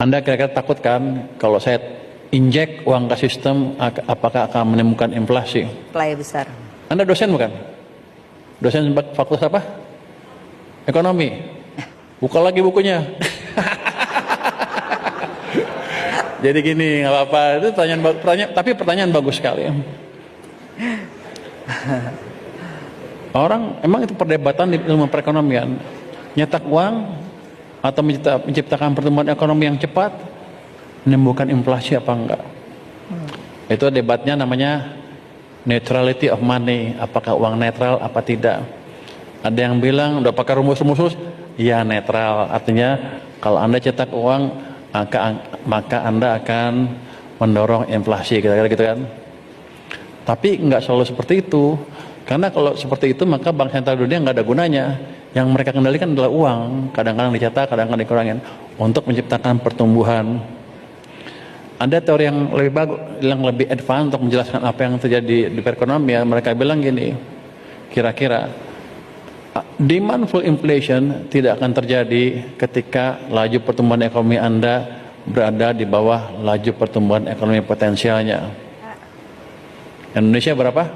Anda kira-kira takut kan kalau saya injek uang ke sistem, apakah akan menemukan inflasi? Playa besar. Anda dosen bukan? Dosen fakultas apa? Ekonomi. Buka lagi bukunya. Jadi gini, nggak apa-apa. Itu pertanyaan bagus sekali. Orang emang itu perdebatan di ilmu perekonomian. Nyetak uang atau menciptakan pertumbuhan ekonomi yang cepat, menimbulkan inflasi apa enggak? Itu debatnya namanya neutrality of money. Apakah uang netral apa tidak? Ada yang bilang udah pakai rumus-rumus, ya netral. Artinya kalau Anda cetak uang, maka Anda akan mendorong inflasi, kira-kira gitu kan. Tapi nggak selalu seperti itu, karena kalau seperti itu maka Bank Sentral Dunia nggak ada gunanya. Yang mereka kendalikan adalah uang, kadang-kadang dicetak, kadang-kadang dikurangin untuk menciptakan pertumbuhan. Ada teori yang lebih bagus, yang lebih advance untuk menjelaskan apa yang terjadi di perekonomian. Mereka bilang gini, kira-kira demandful inflation tidak akan terjadi ketika laju pertumbuhan ekonomi Anda berada di bawah laju pertumbuhan ekonomi potensialnya. Indonesia berapa?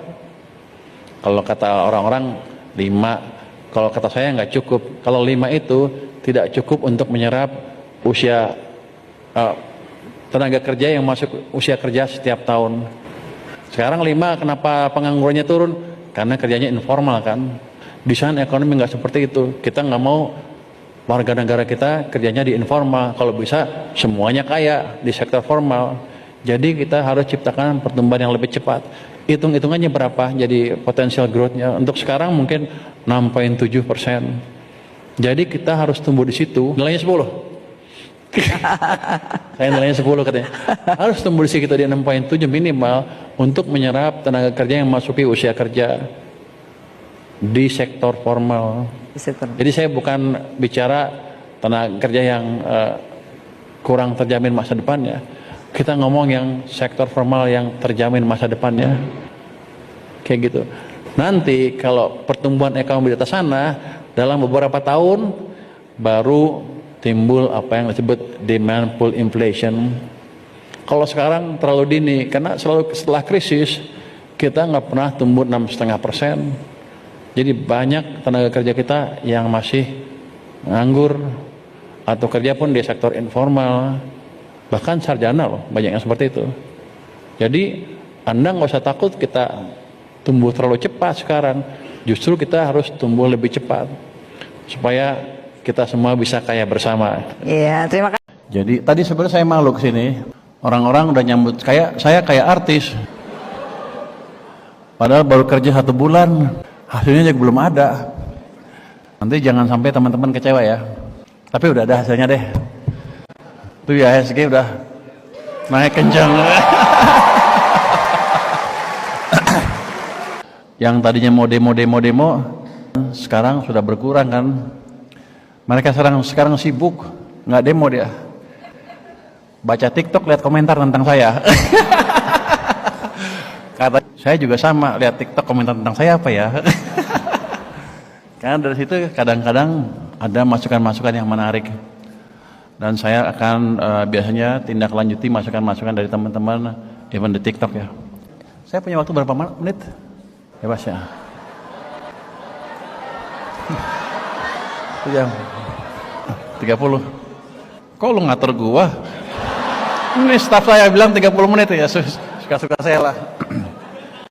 Kalau kata orang-orang 5, kalau kata saya nggak cukup. Kalau 5 itu tidak cukup untuk menyerap usia tenaga kerja yang masuk usia kerja setiap tahun. Sekarang 5, kenapa penganggurannya turun? Karena kerjanya informal kan. Di sana ekonomi nggak seperti itu. Kita nggak mau warga negara kita kerjanya di informal. Kalau bisa semuanya kaya di sektor formal. Jadi kita harus ciptakan pertumbuhan yang lebih cepat. Hitung-hitungannya berapa jadi potensial growth-nya. Untuk sekarang mungkin 6,7%. Jadi kita harus tumbuh di situ. Nilainya 10. Saya nilainya 10 katanya. Harus tumbuh di sekitar di 6,7 minimal untuk menyerap tenaga kerja yang masuki usia kerja di sektor formal. Jadi saya bukan bicara tenaga kerja yang kurang terjamin masa depannya. Kita ngomong yang sektor formal yang terjamin masa depannya. Kayak gitu. Nanti kalau pertumbuhan ekonomi di atas sana dalam beberapa tahun baru timbul apa yang disebut demand pull inflation. Kalau sekarang terlalu dini, karena selalu setelah krisis kita nggak pernah tumbuh 6,5%. Jadi banyak tenaga kerja kita yang masih nganggur atau kerja pun di sektor informal, bahkan sarjana loh, banyak yang seperti itu. Jadi Anda nggak usah takut kita tumbuh terlalu cepat sekarang, justru kita harus tumbuh lebih cepat supaya kita semua bisa kaya bersama. Iya, terima kasih. Jadi tadi sebenarnya saya malu kesini, orang-orang udah nyambut saya kayak artis, padahal baru kerja 1 bulan, hasilnya juga belum ada. Nanti jangan sampai teman-teman kecewa ya. Tapi udah ada hasilnya deh. Tuh ya, IHSG udah naik kencang. Yang tadinya mau demo, sekarang sudah berkurang kan. Mereka sekarang sibuk, nggak demo dia. Baca TikTok, lihat komentar tentang saya. Kata saya juga sama, lihat TikTok komentar tentang saya apa ya. Karena dari situ kadang-kadang ada masukan-masukan yang menarik. Dan saya akan biasanya tindak lanjuti masukan-masukan dari teman-teman even di TikTok ya. Saya punya waktu berapa menit? Bebas ya. Itu jam 30. Kok lu ngatur gua? Ini staff saya bilang 30 menit ya, suka-suka saya lah.